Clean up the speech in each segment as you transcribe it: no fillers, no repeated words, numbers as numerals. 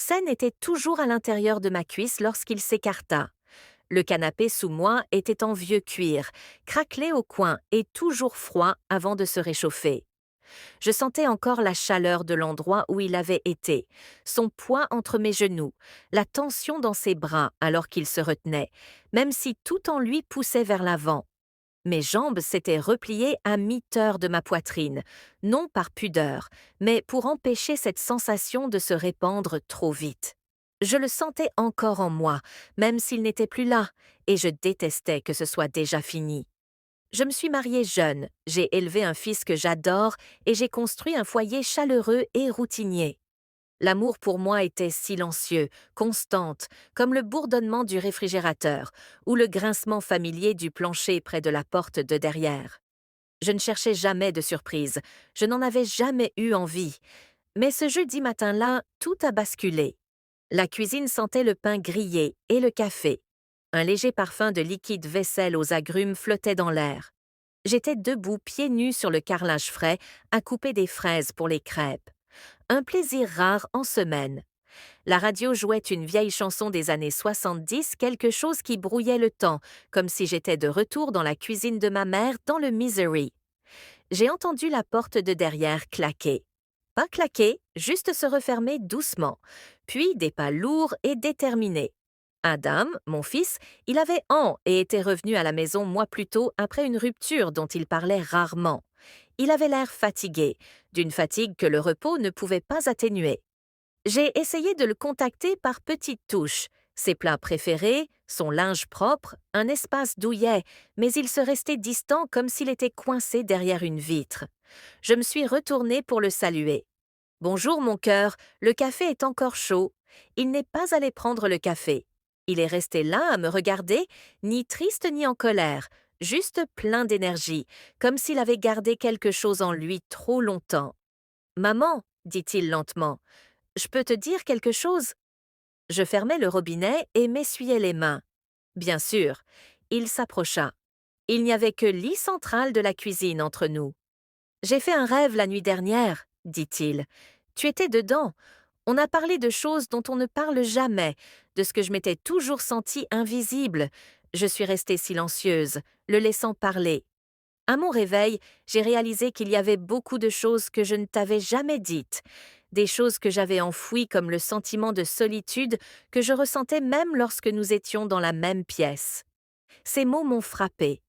Sen était toujours à l'intérieur de ma cuisse lorsqu'il s'écarta. Le canapé sous moi était en vieux cuir, craquelé au coin et toujours froid avant de se réchauffer. Je sentais encore la chaleur de l'endroit où il avait été, son poids entre mes genoux, la tension dans ses bras alors qu'il se retenait, même si tout en lui poussait vers l'avant. Mes jambes s'étaient repliées à mi-hauteur de ma poitrine, non par pudeur, mais pour empêcher cette sensation de se répandre trop vite. Je le sentais encore en moi, même s'il n'était plus là, et je détestais que ce soit déjà fini. Je me suis mariée jeune, j'ai élevé un fils que j'adore et j'ai construit un foyer chaleureux et routinier. L'amour pour moi était silencieux, constante, comme le bourdonnement du réfrigérateur ou le grincement familier du plancher près de la porte de derrière. Je ne cherchais jamais de surprise, je n'en avais jamais eu envie. Mais ce jeudi matin-là, tout a basculé. La cuisine sentait le pain grillé et le café. Un léger parfum de liquide vaisselle aux agrumes flottait dans l'air. J'étais debout, pieds nus sur le carrelage frais, à couper des fraises pour les crêpes. Un plaisir rare en semaine. La radio jouait une vieille chanson des années 70, quelque chose qui brouillait le temps, comme si j'étais de retour dans la cuisine de ma mère dans le Missouri. J'ai entendu la porte de derrière claquer. Pas claquer, juste se refermer doucement, puis des pas lourds et déterminés. Adam, mon fils, il avait et était revenu à la maison mois plus tôt après une rupture dont il parlait rarement. Il avait l'air fatigué, d'une fatigue que le repos ne pouvait pas atténuer. J'ai essayé de le contacter par petites touches, ses plats préférés, son linge propre, un espace douillet, mais il se restait distant comme s'il était coincé derrière une vitre. Je me suis retournée pour le saluer. Bonjour mon cœur, le café est encore chaud. Il n'est pas allé prendre le café. Il est resté là à me regarder, ni triste ni en colère, juste plein d'énergie, comme s'il avait gardé quelque chose en lui trop longtemps. Maman, dit-il lentement, je peux te dire quelque chose? Je fermai le robinet et m'essuyai les mains. Bien sûr, il s'approcha. Il n'y avait que lit central de la cuisine entre nous. J'ai fait un rêve la nuit dernière, dit-il. Tu étais dedans. On a parlé de choses dont on ne parle jamais, de ce que je m'étais toujours sentie invisible. Je suis restée silencieuse, le laissant parler. À mon réveil, j'ai réalisé qu'il y avait beaucoup de choses que je ne t'avais jamais dites, des choses que j'avais enfouies comme le sentiment de solitude que je ressentais même lorsque nous étions dans la même pièce. Ces mots m'ont frappée.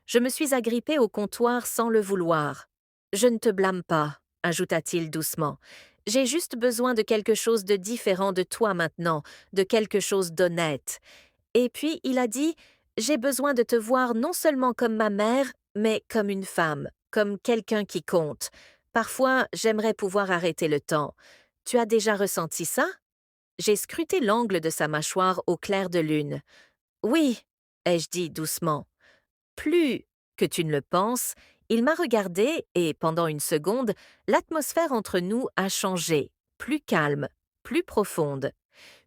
Je me suis agrippée au comptoir sans le vouloir. Je ne te blâme pas, ajouta-t-il doucement. J'ai juste besoin de quelque chose de différent de toi maintenant, de quelque chose d'honnête. Et puis il a dit, j'ai besoin de te voir non seulement comme ma mère, mais comme une femme, comme quelqu'un qui compte. Parfois, j'aimerais pouvoir arrêter le temps. Tu as déjà ressenti ça? J'ai scruté l'angle de sa mâchoire au clair de lune. Oui, ai-je dit doucement. Plus que tu ne le penses, il m'a regardé et, pendant une seconde, l'atmosphère entre nous a changé, plus calme, plus profonde.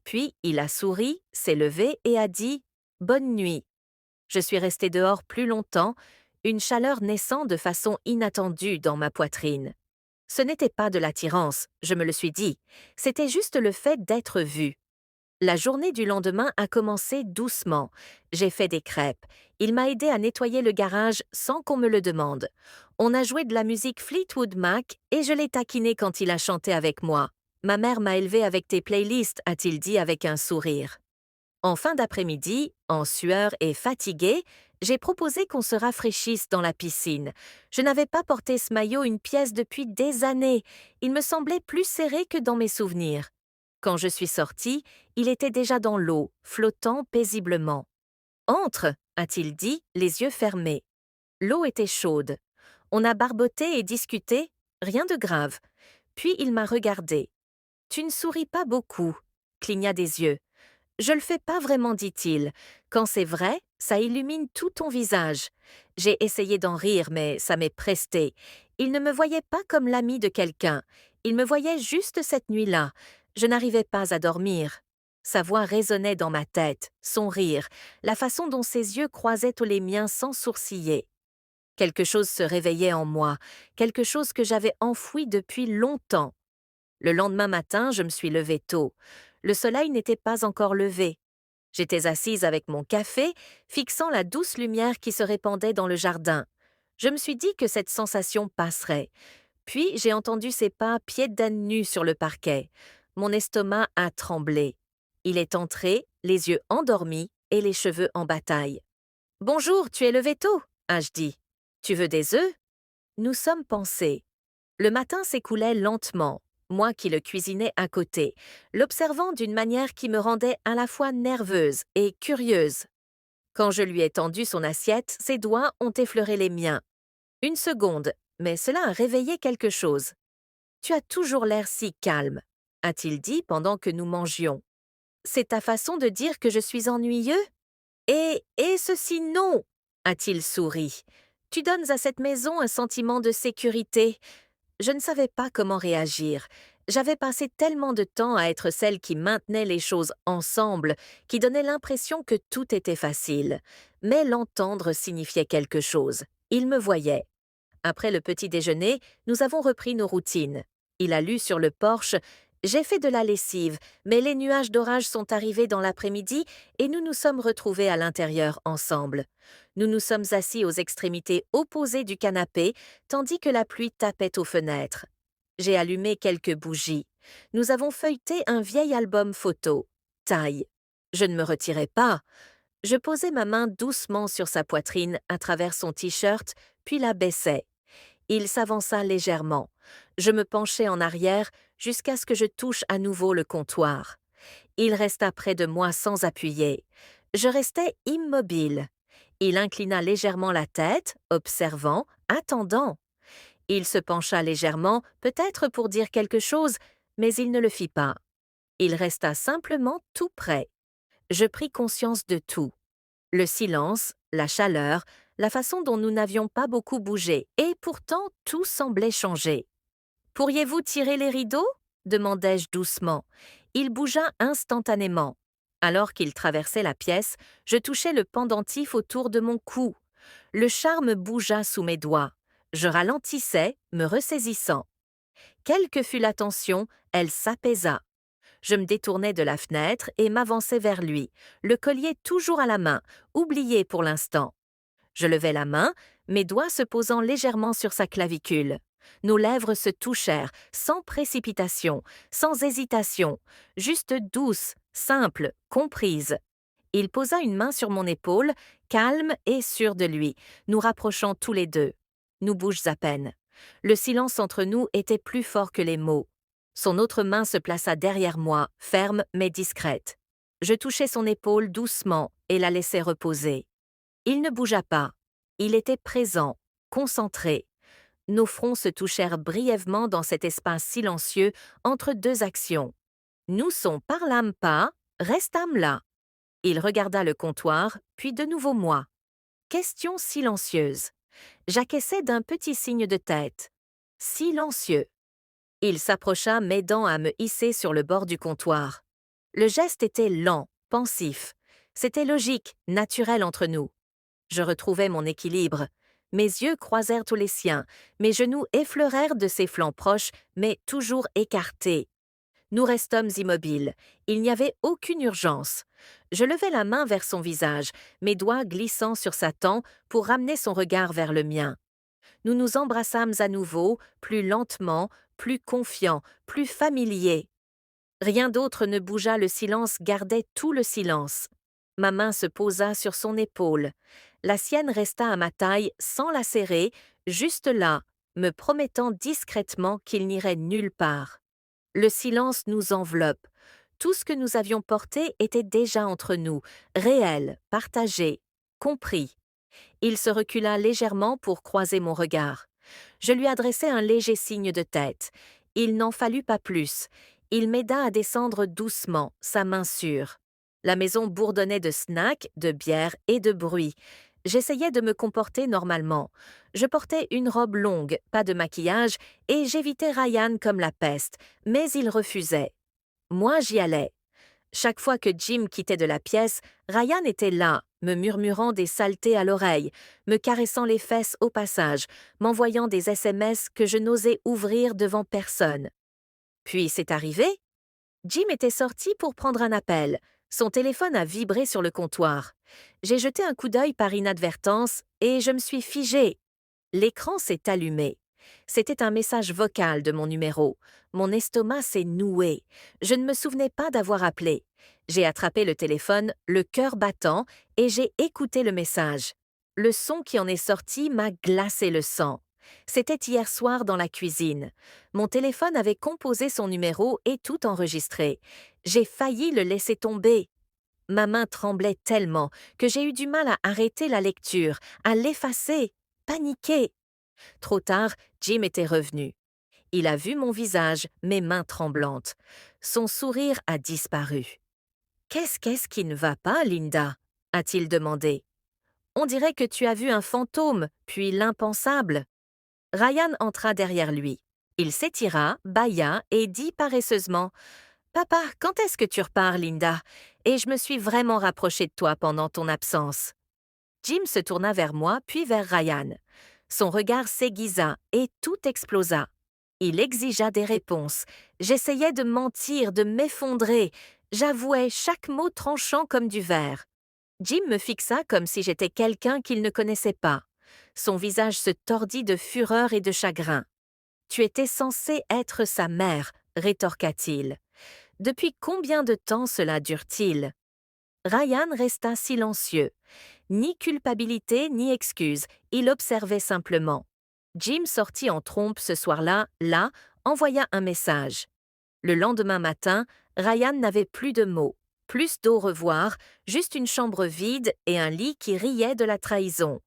Puis il a souri, s'est levé et a dit « Bonne nuit ». Je suis restée dehors plus longtemps, une chaleur naissant de façon inattendue dans ma poitrine. Ce n'était pas de l'attirance, je me le suis dit, c'était juste le fait d'être vue. La journée du lendemain a commencé doucement. J'ai fait des crêpes. Il m'a aidé à nettoyer le garage sans qu'on me le demande. On a joué de la musique Fleetwood Mac et je l'ai taquiné quand il a chanté avec moi. Ma mère m'a élevé avec tes playlists, a-t-il dit avec un sourire. En fin d'après-midi, en sueur et fatiguée, j'ai proposé qu'on se rafraîchisse dans la piscine. Je n'avais pas porté ce maillot une pièce depuis des années. Il me semblait plus serré que dans mes souvenirs. Quand je suis sortie, il était déjà dans l'eau, flottant paisiblement. Entre, a-t-il dit, les yeux fermés. L'eau était chaude. On a barboté et discuté, rien de grave. Puis il m'a regardé. Tu ne souris pas beaucoup, cligna des yeux. Je le fais pas vraiment, dit-il. Quand c'est vrai, ça illumine tout ton visage. J'ai essayé d'en rire, mais ça m'est presté. Il ne me voyait pas comme l'ami de quelqu'un. Il me voyait juste cette nuit-là. Je n'arrivais pas à dormir. Sa voix résonnait dans ma tête, son rire, la façon dont ses yeux croisaient tous les miens sans sourciller. Quelque chose se réveillait en moi, quelque chose que j'avais enfoui depuis longtemps. Le lendemain matin, je me suis levée tôt. Le soleil n'était pas encore levé. J'étais assise avec mon café, fixant la douce lumière qui se répandait dans le jardin. Je me suis dit que cette sensation passerait. Puis j'ai entendu ses pas pieds nus sur le parquet. Mon estomac a tremblé. Il est entré, les yeux endormis et les cheveux en bataille. Bonjour, tu es levé tôt, ai-je dit. Tu veux des œufs? Nous sommes pensés. Le matin s'écoulait lentement, moi qui le cuisinais à côté, l'observant d'une manière qui me rendait à la fois nerveuse et curieuse. Quand je lui ai tendu son assiette, ses doigts ont effleuré les miens. Une seconde, mais cela a réveillé quelque chose. Tu as toujours l'air si calme, a-t-il dit pendant que nous mangions. C'est ta façon de dire que je suis ennuyeux? Et ceci non, a-t-il souri. Tu donnes à cette maison un sentiment de sécurité. Je ne savais pas comment réagir. J'avais passé tellement de temps à être celle qui maintenait les choses ensemble, qui donnait l'impression que tout était facile. Mais l'entendre signifiait quelque chose. Il me voyait. Après le petit déjeuner, nous avons repris nos routines. Il a lu sur le porche. J'ai fait de la lessive, mais les nuages d'orage sont arrivés dans l'après-midi et nous nous sommes retrouvés à l'intérieur ensemble. Nous nous sommes assis aux extrémités opposées du canapé, tandis que la pluie tapait aux fenêtres. J'ai allumé quelques bougies. Nous avons feuilleté un vieil album photo. Taille. Je ne me retirais pas. Je posai ma main doucement sur sa poitrine à travers son t-shirt, puis la baissai. Il s'avança légèrement. Je me penchai en arrière jusqu'à ce que je touche à nouveau le comptoir. Il resta près de moi sans appuyer. Je restais immobile. Il inclina légèrement la tête, observant, attendant. Il se pencha légèrement, peut-être pour dire quelque chose, mais il ne le fit pas. Il resta simplement tout près. Je pris conscience de tout. Le silence, la chaleur, la façon dont nous n'avions pas beaucoup bougé, et pourtant tout semblait changer. « Pourriez-vous tirer les rideaux ?» demandai-je doucement. Il bougea instantanément. Alors qu'il traversait la pièce, je touchai le pendentif autour de mon cou. Le charme bougea sous mes doigts. Je ralentissais, me ressaisissant. Quelle que fût la tension, elle s'apaisa. Je me détournai de la fenêtre et m'avançai vers lui, le collier toujours à la main, oublié pour l'instant. Je levai la main, mes doigts se posant légèrement sur sa clavicule. Nos lèvres se touchèrent, sans précipitation, sans hésitation, juste douces, simples, comprises. Il posa une main sur mon épaule, calme et sûr de lui, nous rapprochant tous les deux. Nous bouges à peine. Le silence entre nous était plus fort que les mots. Son autre main se plaça derrière moi, ferme mais discrète. Je touchai son épaule doucement et la laissai reposer. Il ne bougea pas. Il était présent, concentré. Nos fronts se touchèrent brièvement dans cet espace silencieux entre deux actions. Nous parlâmes pas, restâmes là. Il regarda le comptoir, puis de nouveau moi. Question silencieuse. J'acquiesçai d'un petit signe de tête. Silencieux. Il s'approcha, m'aidant à me hisser sur le bord du comptoir. Le geste était lent, pensif. C'était logique, naturel entre nous. Je retrouvai mon équilibre. Mes yeux croisèrent tous les siens, mes genoux effleurèrent de ses flancs proches, mais toujours écartés. Nous restâmes immobiles. Il n'y avait aucune urgence. Je levai la main vers son visage, mes doigts glissant sur sa tempe pour ramener son regard vers le mien. Nous nous embrassâmes à nouveau, plus lentement, plus confiants, plus familiers. Rien d'autre ne bougea, le silence gardait tout le silence. Ma main se posa sur son épaule. La sienne resta à ma taille sans la serrer, juste là, me promettant discrètement qu'il n'irait nulle part. Le silence nous enveloppe. Tout ce que nous avions porté était déjà entre nous, réel, partagé, compris. Il se recula légèrement pour croiser mon regard. Je lui adressai un léger signe de tête. Il n'en fallut pas plus. Il m'aida à descendre doucement, sa main sûre. La maison bourdonnait de snacks, de bière et de bruit. J'essayais de me comporter normalement. Je portais une robe longue, pas de maquillage, et j'évitais Ryan comme la peste, mais il refusait. Moi, j'y allais. Chaque fois que Jim quittait de la pièce, Ryan était là, me murmurant des saletés à l'oreille, me caressant les fesses au passage, m'envoyant des SMS que je n'osais ouvrir devant personne. Puis c'est arrivé. Jim était sorti pour prendre un appel. Son téléphone a vibré sur le comptoir. J'ai jeté un coup d'œil par inadvertance et je me suis figée. L'écran s'est allumé. C'était un message vocal de mon numéro. Mon estomac s'est noué. Je ne me souvenais pas d'avoir appelé. J'ai attrapé le téléphone, le cœur battant, et j'ai écouté le message. Le son qui en est sorti m'a glacé le sang. C'était hier soir dans la cuisine. Mon téléphone avait composé son numéro et tout enregistré. J'ai failli le laisser tomber. Ma main tremblait tellement que j'ai eu du mal à arrêter la lecture, à l'effacer, paniqué. Trop tard, Jim était revenu. Il a vu mon visage, mes mains tremblantes. Son sourire a disparu. Qu'est-ce qui ne va pas, Linda? A-t-il demandé. On dirait que tu as vu un fantôme, puis l'impensable. Ryan entra derrière lui. Il s'étira, bâilla et dit paresseusement « Papa, quand est-ce que tu repars, Linda? Et je me suis vraiment rapprochée de toi pendant ton absence. » Jim se tourna vers moi, puis vers Ryan. Son regard s'aiguisa et tout explosa. Il exigea des réponses. J'essayais de mentir, de m'effondrer. J'avouais chaque mot tranchant comme du verre. Jim me fixa comme si j'étais quelqu'un qu'il ne connaissait pas. Son visage se tordit de fureur et de chagrin. « Tu étais censé être sa mère, rétorqua-t-il. Depuis combien de temps cela dure-t-il? Ryan resta silencieux. Ni culpabilité ni excuse, il observait simplement. Jim sortit en trompe ce soir-là, envoya un message. Le lendemain matin, Ryan n'avait plus de mots, plus d'au revoir, juste une chambre vide et un lit qui riait de la trahison.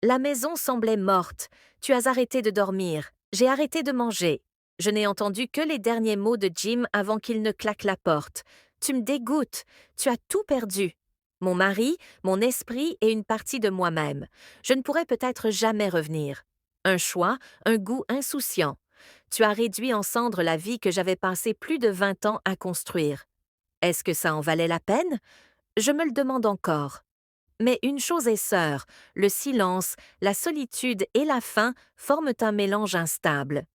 La maison semblait morte. Tu as arrêté de dormir. J'ai arrêté de manger. Je n'ai entendu que les derniers mots de Jim avant qu'il ne claque la porte. Tu me dégoûtes. Tu as tout perdu. Mon mari, mon esprit et une partie de moi-même. Je ne pourrai peut-être jamais revenir. Un choix, un goût insouciant. Tu as réduit en cendres la vie que j'avais passé plus de 20 ans à construire. Est-ce que ça en valait la peine? Je me le demande encore. Mais une chose est sûre, le silence, la solitude et la faim forment un mélange instable.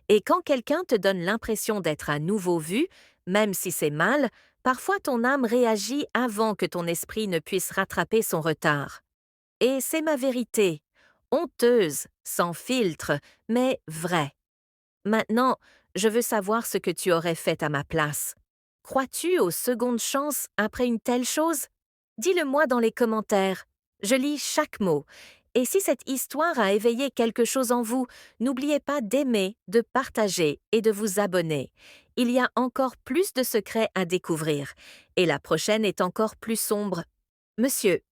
Et quand quelqu'un te donne l'impression d'être à nouveau vu, même si c'est mal, parfois ton âme réagit avant que ton esprit ne puisse rattraper son retard. Et c'est ma vérité, honteuse, sans filtre, mais vraie. Maintenant, je veux savoir ce que tu aurais fait à ma place. Crois-tu aux secondes chances après une telle chose? Dis-le-moi dans les commentaires. Je lis chaque mot. Et si cette histoire a éveillé quelque chose en vous, n'oubliez pas d'aimer, de partager et de vous abonner. Il y a encore plus de secrets à découvrir. Et la prochaine est encore plus sombre. Monsieur,